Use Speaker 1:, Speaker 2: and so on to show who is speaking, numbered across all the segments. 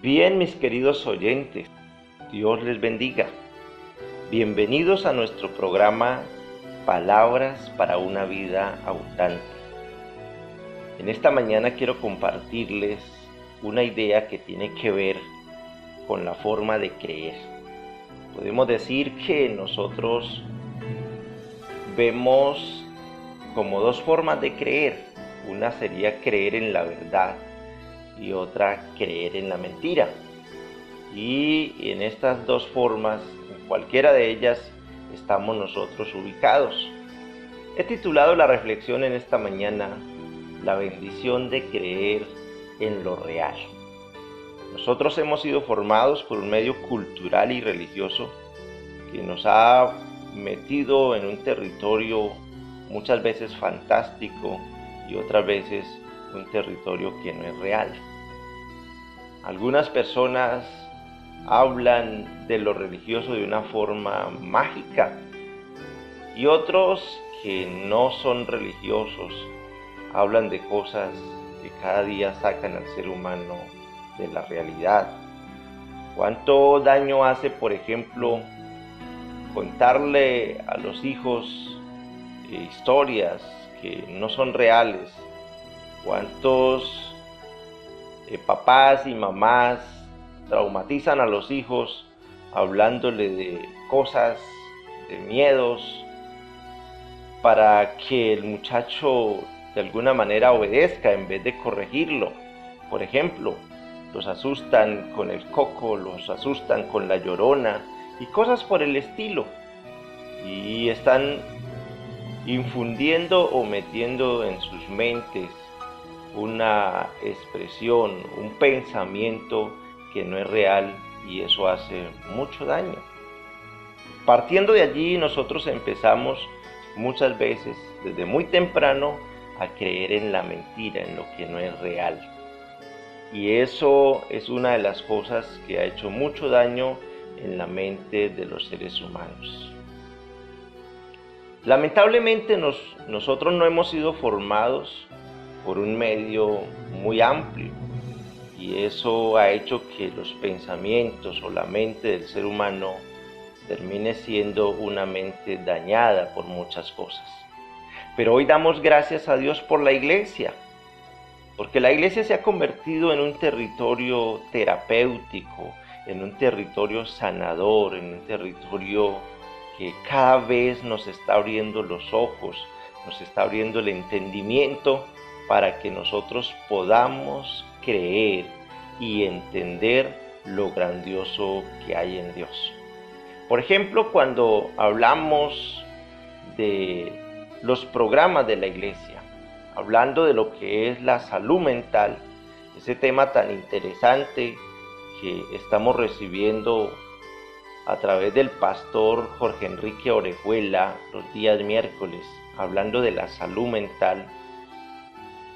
Speaker 1: Bien, mis queridos oyentes, Dios les bendiga. Bienvenidos a nuestro programa Palabras para una vida abundante. En esta mañana quiero compartirles una idea que tiene que ver con la forma de creer. Podemos decir que nosotros vemos como dos formas de creer. Una sería creer en la verdad y otra creer en la mentira. Y en estas dos formas, en cualquiera de ellas, estamos nosotros ubicados. He titulado la reflexión en esta mañana, La bendición de creer en lo real. Nosotros hemos sido formados por un medio cultural y religioso que nos ha metido en un territorio muchas veces fantástico y otras veces un territorio que no es real. Algunas personas hablan de lo religioso de una forma mágica y otros que no son religiosos hablan de cosas que cada día sacan al ser humano de la realidad. ¿Cuánto daño hace, por ejemplo, contarle a los hijos historias que no son reales? ¿Cuántos papás y mamás traumatizan a los hijos hablándole de cosas, de miedos, para que el muchacho de alguna manera obedezca en vez de corregirlo? Por ejemplo, los asustan con el coco, los asustan con la llorona y cosas por el estilo, y están infundiendo o metiendo en sus mentes una expresión, un pensamiento que no es real, y eso hace mucho daño. Partiendo de allí, nosotros empezamos muchas veces, desde muy temprano, a creer en la mentira, en lo que no es real. Y eso es una de las cosas que ha hecho mucho daño en la mente de los seres humanos. Lamentablemente nosotros no hemos sido formados por un medio muy amplio, y eso ha hecho que los pensamientos o la mente del ser humano termine siendo una mente dañada por muchas cosas. Pero hoy damos gracias a Dios por la iglesia, porque la iglesia se ha convertido en un territorio terapéutico, en un territorio sanador, en un territorio que cada vez nos está abriendo los ojos, nos está abriendo el entendimiento para que nosotros podamos creer y entender lo grandioso que hay en Dios. Por ejemplo, cuando hablamos de los programas de la iglesia, hablando de lo que es la salud mental, ese tema tan interesante que estamos recibiendo a través del pastor Jorge Enrique Orejuela los días miércoles, hablando de la salud mental.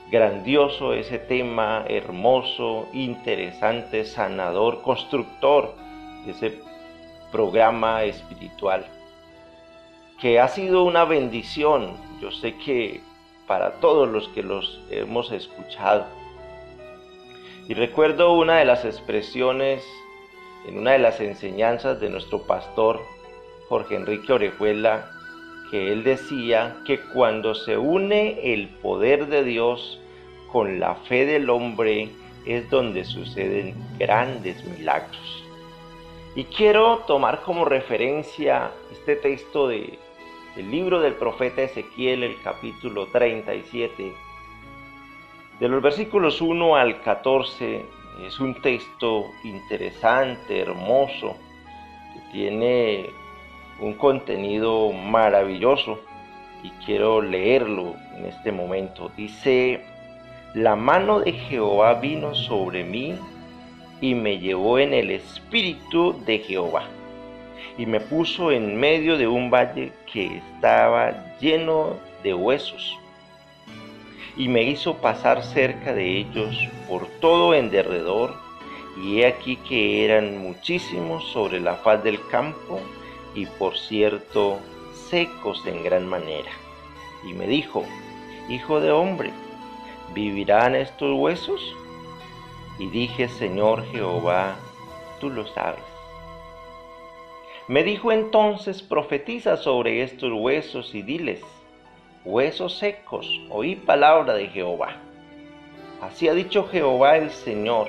Speaker 1: Grandioso ese tema, hermoso, interesante, sanador, constructor, ese programa espiritual, que ha sido una bendición, yo sé que para todos los que los hemos escuchado. Y recuerdo una de las expresiones en una de las enseñanzas de nuestro pastor Jorge Enrique Orejuela, que él decía que cuando se une el poder de Dios con la fe del hombre es donde suceden grandes milagros. Y quiero tomar como referencia este texto del libro del profeta Ezequiel, el capítulo 37, de los versículos 1 al 14. Es un texto interesante, hermoso, que tiene un contenido maravilloso, y quiero leerlo en este momento. Dice: la mano de Jehová vino sobre mí y me llevó en el espíritu de Jehová, y me puso en medio de un valle que estaba lleno de huesos, y me hizo pasar cerca de ellos por todo en derredor, y he aquí que eran muchísimos sobre la faz del campo, y por cierto secos en gran manera. Y me dijo: hijo de hombre, ¿vivirán estos huesos? Y dije, Señor Jehová, tú lo sabes. Me dijo entonces, profetiza sobre estos huesos y diles, huesos secos, oí palabra de Jehová. Así ha dicho Jehová el Señor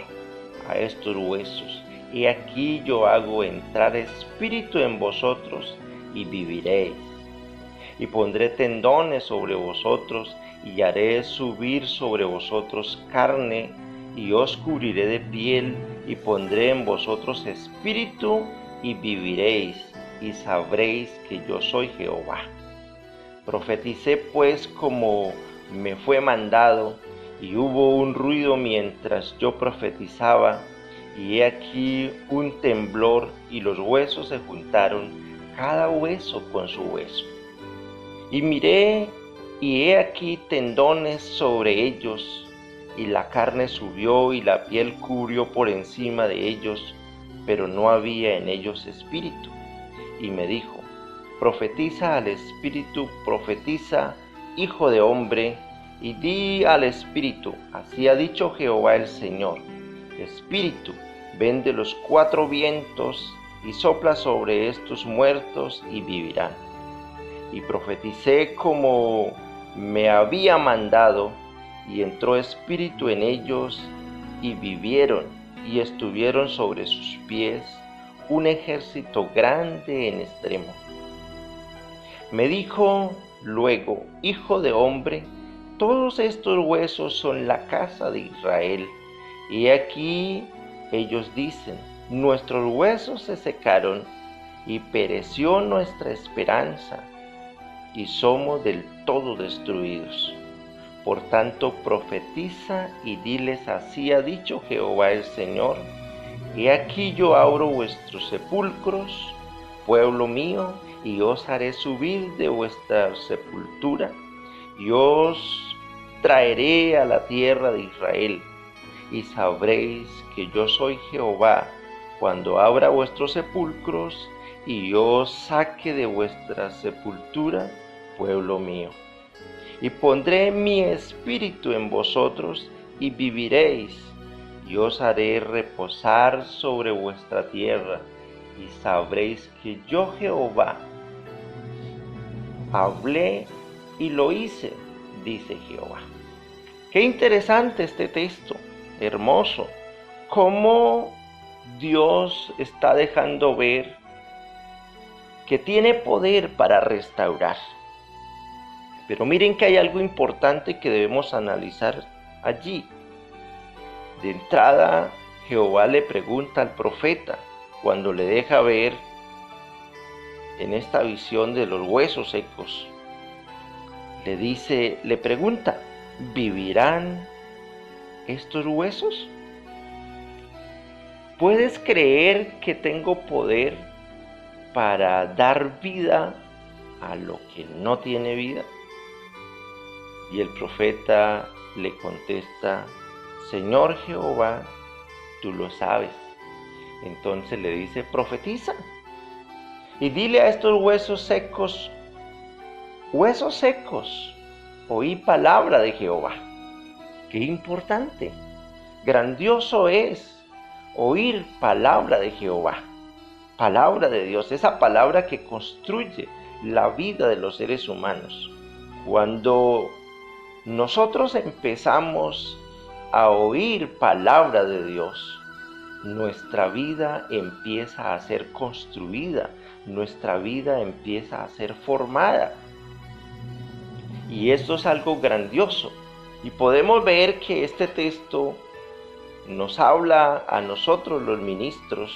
Speaker 1: a estos huesos, he aquí yo hago entrar espíritu en vosotros y viviréis. Y pondré tendones sobre vosotros y haré subir sobre vosotros carne y os cubriré de piel y pondré en vosotros espíritu y viviréis y sabréis que yo soy Jehová. Profeticé pues como me fue mandado y hubo un ruido mientras yo profetizaba y he aquí un temblor y los huesos se juntaron, cada hueso con su hueso. Y miré y he aquí tendones sobre ellos y la carne subió y la piel cubrió por encima de ellos, pero no había en ellos espíritu. Y me dijo, profetiza al espíritu, profetiza, hijo de hombre, y di al espíritu, así ha dicho Jehová el Señor, espíritu, ven de los cuatro vientos y sopla sobre estos muertos y vivirán. Y profeticé como me había mandado, y entró espíritu en ellos, y vivieron, y estuvieron sobre sus pies un ejército grande en extremo. Me dijo luego, hijo de hombre, todos estos huesos son la casa de Israel, y aquí ellos dicen, nuestros huesos se secaron, y pereció nuestra esperanza, y somos del todo destruidos. Por tanto, profetiza y diles, así ha dicho Jehová el Señor, he aquí yo abro vuestros sepulcros, pueblo mío, y os haré subir de vuestra sepultura, y os traeré a la tierra de Israel, y sabréis que yo soy Jehová, cuando abra vuestros sepulcros, y os saque de vuestra sepultura, pueblo mío. Y pondré mi espíritu en vosotros, y viviréis, y os haré reposar sobre vuestra tierra, y sabréis que yo Jehová hablé y lo hice, dice Jehová. Qué interesante este texto, hermoso, cómo Dios está dejando ver que tiene poder para restaurar. Pero miren que hay algo importante que debemos analizar allí. De entrada, Jehová le pregunta al profeta, cuando le deja ver en esta visión de los huesos secos, le pregunta, ¿vivirán estos huesos? ¿Puedes creer que tengo poder para dar vida a lo que no tiene vida? Y el profeta le contesta, Señor Jehová, tú lo sabes. Entonces le dice, profetiza y dile a estos huesos secos, oí palabra de Jehová. Qué importante, grandioso es oír palabra de Jehová, palabra de Dios, esa palabra que construye la vida de los seres humanos. Cuando nosotros empezamos a oír palabra de Dios, nuestra vida empieza a ser construida, nuestra vida empieza a ser formada. Y esto es algo grandioso. Y podemos ver que este texto nos habla a nosotros los ministros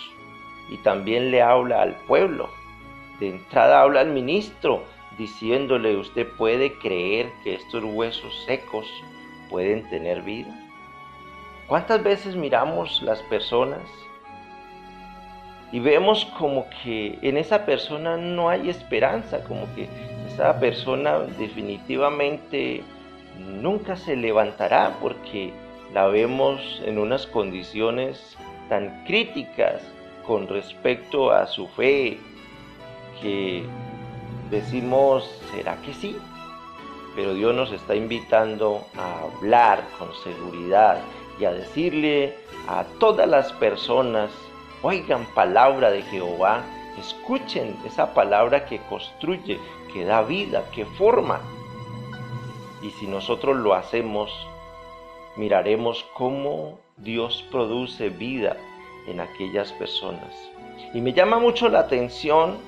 Speaker 1: y también le habla al pueblo. De entrada habla al ministro diciéndole, ¿usted puede creer que estos huesos secos pueden tener vida? ¿Cuántas veces miramos las personas y vemos como que en esa persona no hay esperanza, como que esa persona definitivamente nunca se levantará porque la vemos en unas condiciones tan críticas con respecto a su fe que decimos, ¿será que sí? Pero Dios nos está invitando a hablar con seguridad y a decirle a todas las personas: oigan palabra de Jehová, escuchen esa palabra que construye, que da vida, que forma. Y si nosotros lo hacemos, miraremos cómo Dios produce vida en aquellas personas. Y me llama mucho la atención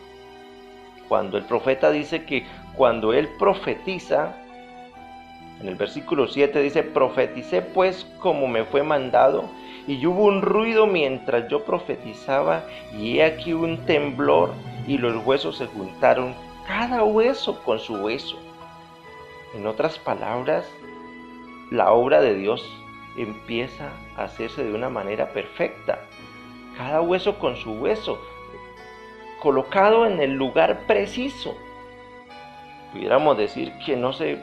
Speaker 1: cuando el profeta dice que cuando él profetiza, en el versículo 7 dice: profeticé pues como me fue mandado, y hubo un ruido mientras yo profetizaba, y he aquí un temblor, y los huesos se juntaron, cada hueso con su hueso. En otras palabras, la obra de Dios empieza a hacerse de una manera perfecta, cada hueso con su hueso, colocado en el lugar preciso. Pudiéramos decir que no se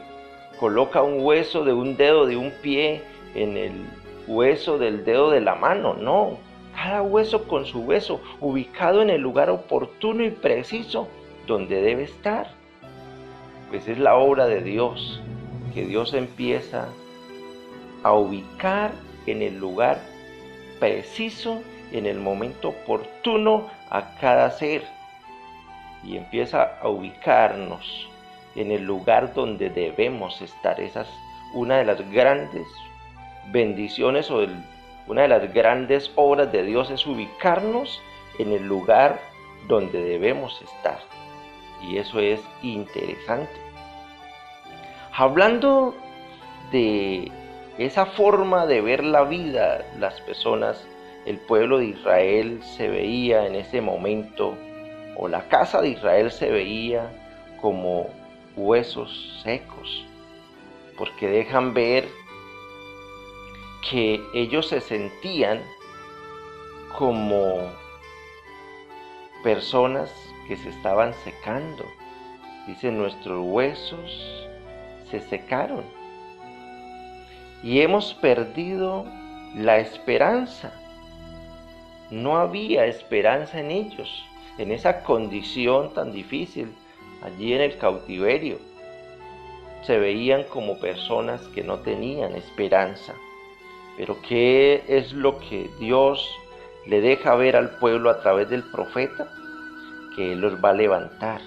Speaker 1: coloca un hueso de un dedo de un pie en el hueso del dedo de la mano, no, cada hueso con su hueso, ubicado en el lugar oportuno y preciso donde debe estar. Pues es la obra de Dios, que Dios empieza a ubicar en el lugar preciso, en el momento oportuno a cada ser, y empieza a ubicarnos en el lugar donde debemos estar. Esa es una de las grandes bendiciones una de las grandes obras de Dios, es ubicarnos en el lugar donde debemos estar. Y eso es interesante. Hablando de esa forma de ver la vida, las personas, el pueblo de Israel se veía en ese momento, o la casa de Israel se veía como huesos secos, porque dejan ver que ellos se sentían como personas que se estaban secando. Dice: nuestros huesos se secaron y hemos perdido la esperanza. No había esperanza en ellos, en esa condición tan difícil, allí en el cautiverio. Se veían como personas que no tenían esperanza. Pero ¿qué es lo que Dios le deja ver al pueblo a través del profeta? Que Él los va a levantar.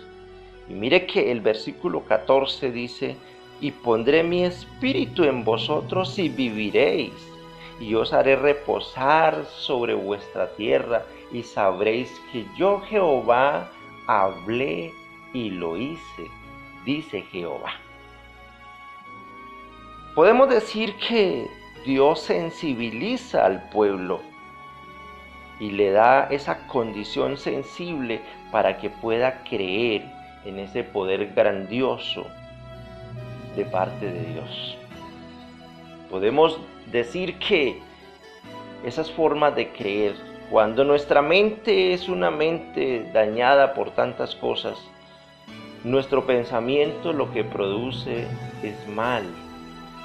Speaker 1: Y mire que el versículo 14 dice: y pondré mi espíritu en vosotros y viviréis, y os haré reposar sobre vuestra tierra, y sabréis que yo Jehová hablé y lo hice, dice Jehová. Podemos decir que Dios sensibiliza al pueblo y le da esa condición sensible para que pueda creer en ese poder grandioso de parte de Dios. Podemos decir que esas formas de creer, cuando nuestra mente es una mente dañada por tantas cosas, nuestro pensamiento lo que produce es mal.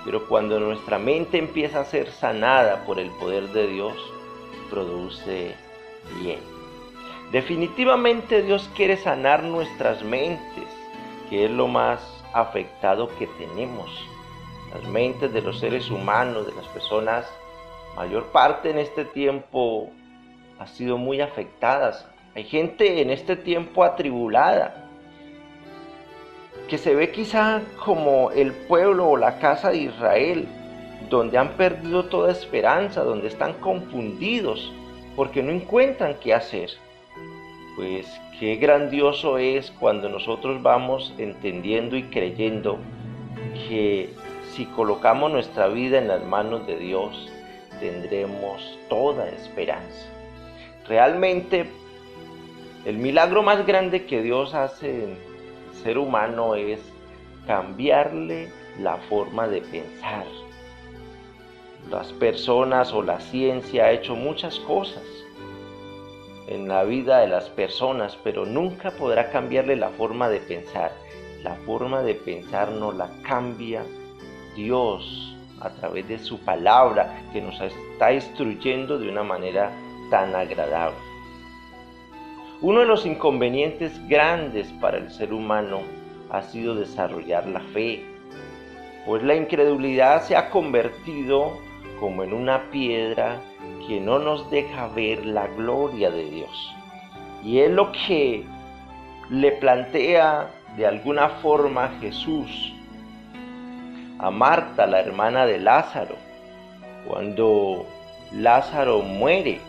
Speaker 1: Pero cuando nuestra mente empieza a ser sanada por el poder de Dios, produce bien. Definitivamente Dios quiere sanar nuestras mentes, que es lo más afectado que tenemos. Las mentes de los seres humanos, de las personas, mayor parte en este tiempo ha sido muy afectadas. Hay gente en este tiempo atribulada, que se ve quizá como el pueblo o la casa de Israel, donde han perdido toda esperanza, donde están confundidos, porque no encuentran qué hacer. Pues qué grandioso es cuando nosotros vamos entendiendo y creyendo que si colocamos nuestra vida en las manos de Dios, tendremos toda esperanza. Realmente, el milagro más grande que Dios hace en el ser humano es cambiarle la forma de pensar. Las personas o la ciencia ha hecho muchas cosas en la vida de las personas, pero nunca podrá cambiarle la forma de pensar. La forma de pensar no la cambia Dios a través de su palabra, que nos está instruyendo de una manera tan agradable. Uno de los inconvenientes grandes para el ser humano ha sido desarrollar la fe, pues la incredulidad se ha convertido como en una piedra que no nos deja ver la gloria de Dios. Y es lo que le plantea de alguna forma Jesús a Marta, la hermana de Lázaro, cuando Lázaro muere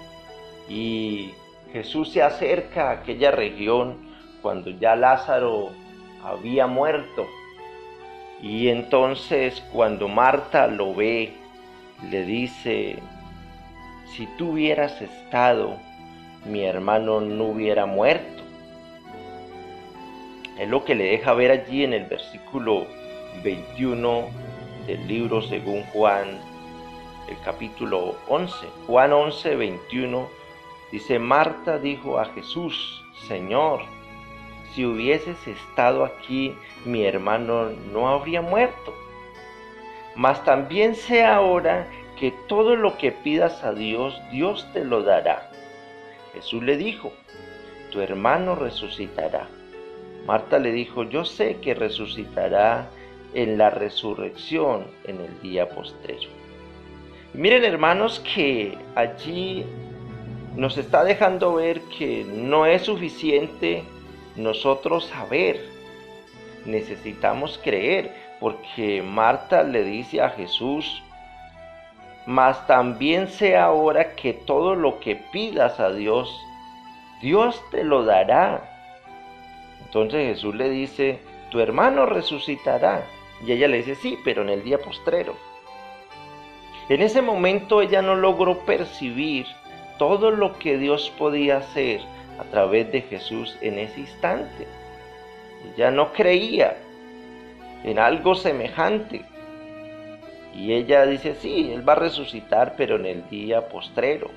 Speaker 1: y Jesús se acerca a aquella región cuando ya Lázaro había muerto. Y entonces cuando Marta lo ve, le dice: si tú hubieras estado, mi hermano no hubiera muerto. Es lo que le deja ver allí en el versículo 21 del libro según Juan, el capítulo 11. Juan 11, 21 dice: Marta dijo a Jesús: Señor, si hubieses estado aquí, mi hermano no habría muerto. Mas también sé ahora que todo lo que pidas a Dios, Dios te lo dará. Jesús le dijo: tu hermano resucitará. Marta le dijo: yo sé que resucitará en la resurrección en el día postrero. Y miren, hermanos, que allí nos está dejando ver que no es suficiente nosotros saber, necesitamos creer, porque Marta le dice a Jesús: mas también sé ahora que todo lo que pidas a Dios, Dios te lo dará. Entonces Jesús le dice: tu hermano resucitará. Y ella le dice: sí, pero en el día postrero. En ese momento ella no logró percibir todo lo que Dios podía hacer a través de Jesús en ese instante. Ella no creía en algo semejante. Y ella dice: sí, Él va a resucitar, pero en el día postrero.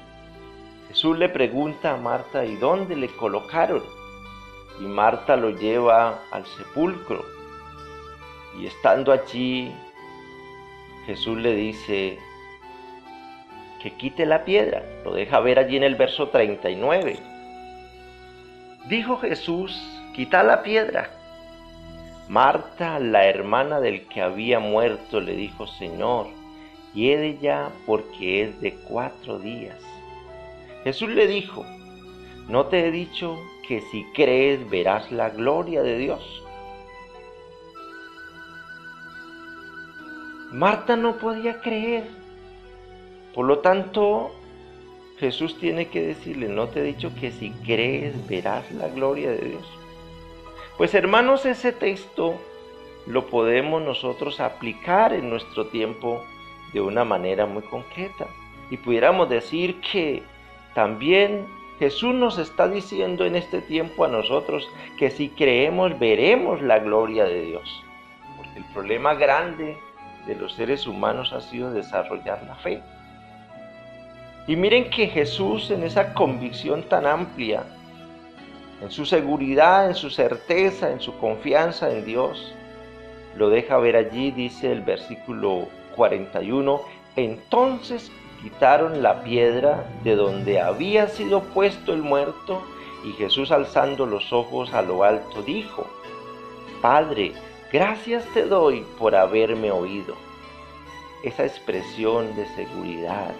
Speaker 1: Jesús le pregunta a Marta: ¿y dónde le colocaron? Y Marta lo lleva al sepulcro. Y estando allí, Jesús le dice que quite la piedra. Lo deja ver allí en el verso 39. Dijo Jesús: quita la piedra. Marta, la hermana del que había muerto, le dijo: Señor, hiede ya, porque es de 4 días. Jesús le dijo: ¿no te he dicho que si crees verás la gloria de Dios? Marta no podía creer. Por lo tanto, Jesús tiene que decirle: ¿no te he dicho que si crees verás la gloria de Dios? Pues hermanos, ese texto lo podemos nosotros aplicar en nuestro tiempo de una manera muy concreta. Y pudiéramos decir que también Jesús nos está diciendo en este tiempo a nosotros que si creemos veremos la gloria de Dios. Porque el problema grande de los seres humanos ha sido desarrollar la fe. Y miren que Jesús, en esa convicción tan amplia, en su seguridad, en su certeza, en su confianza en Dios, lo deja ver allí, dice el versículo 41, entonces quitaron la piedra de donde había sido puesto el muerto, y Jesús, alzando los ojos a lo alto, dijo: Padre, gracias te doy por haberme oído. Esa expresión de seguridad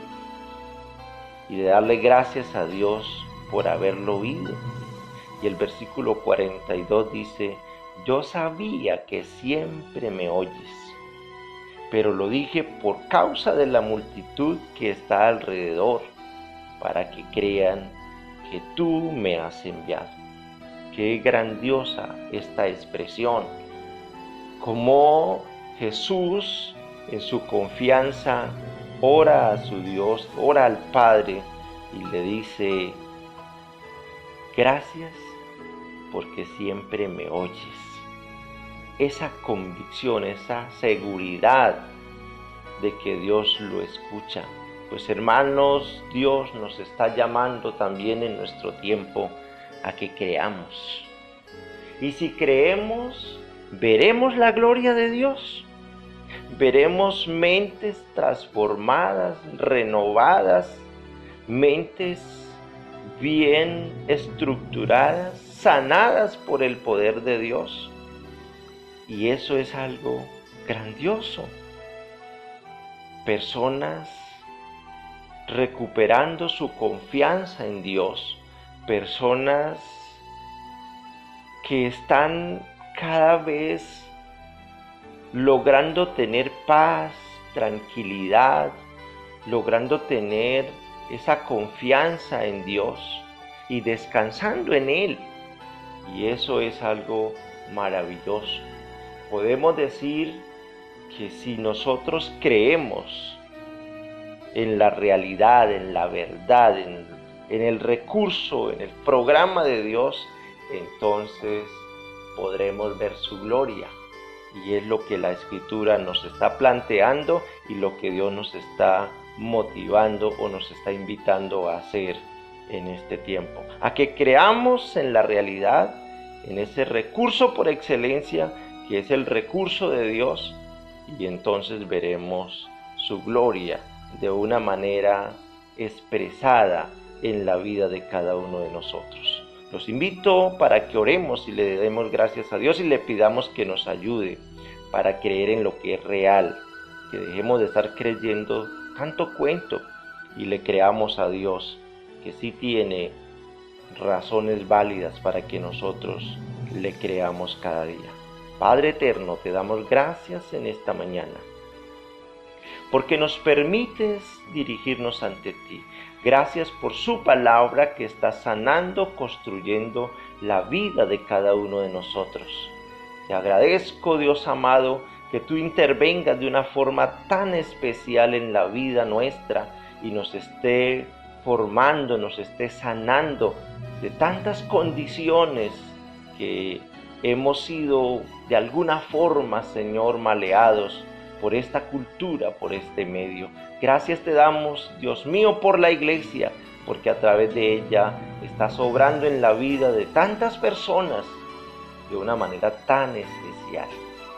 Speaker 1: y de darle gracias a Dios por haberlo oído. Y el versículo 42 dice: yo sabía que siempre me oyes, pero lo dije por causa de la multitud que está alrededor, para que crean que tú me has enviado. Qué grandiosa esta expresión. Como Jesús, en su confianza, ora a su Dios, ora al Padre y le dice: gracias porque siempre me oyes. Esa convicción, esa seguridad de que Dios lo escucha. Pues hermanos, Dios nos está llamando también en nuestro tiempo a que creamos. Y si creemos, veremos la gloria de Dios. Veremos mentes transformadas, renovadas, mentes bien estructuradas, sanadas por el poder de Dios. Y eso es algo grandioso. Personas recuperando su confianza en Dios, personas que están cada vez logrando tener paz, tranquilidad, logrando tener esa confianza en Dios y descansando en Él. Y eso es algo maravilloso. Podemos decir que si nosotros creemos en la realidad, en la verdad, en el recurso, en el programa de Dios, entonces podremos ver su gloria. Y es lo que la Escritura nos está planteando y lo que Dios nos está motivando o nos está invitando a hacer en este tiempo. A que creamos en la realidad, en ese recurso por excelencia que es el recurso de Dios, y entonces veremos su gloria de una manera expresada en la vida de cada uno de nosotros. Los invito para que oremos y le demos gracias a Dios y le pidamos que nos ayude para creer en lo que es real, que dejemos de estar creyendo tanto cuento y le creamos a Dios, que sí tiene razones válidas para que nosotros le creamos cada día. Padre eterno, te damos gracias en esta mañana, porque nos permites dirigirnos ante ti. Gracias por su palabra que está sanando, construyendo la vida de cada uno de nosotros. Te agradezco, Dios amado, que tú intervengas de una forma tan especial en la vida nuestra y nos esté formando, nos esté sanando de tantas condiciones que hemos sido de alguna forma, Señor, maleados por esta cultura, por este medio. Gracias te damos, Dios mío, por la iglesia, porque a través de ella estás obrando en la vida de tantas personas de una manera tan especial.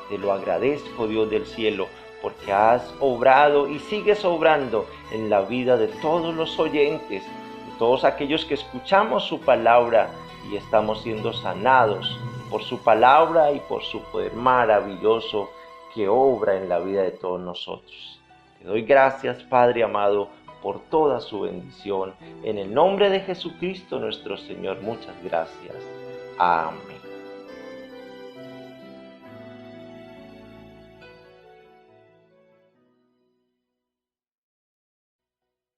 Speaker 1: Te lo agradezco, Dios del cielo, porque has obrado y sigues obrando en la vida de todos los oyentes, de todos aquellos que escuchamos su palabra y estamos siendo sanados por su palabra y por su poder maravilloso que obra en la vida de todos nosotros. Te doy gracias, Padre amado, por toda su bendición. En el nombre de Jesucristo nuestro Señor, muchas gracias. Amén.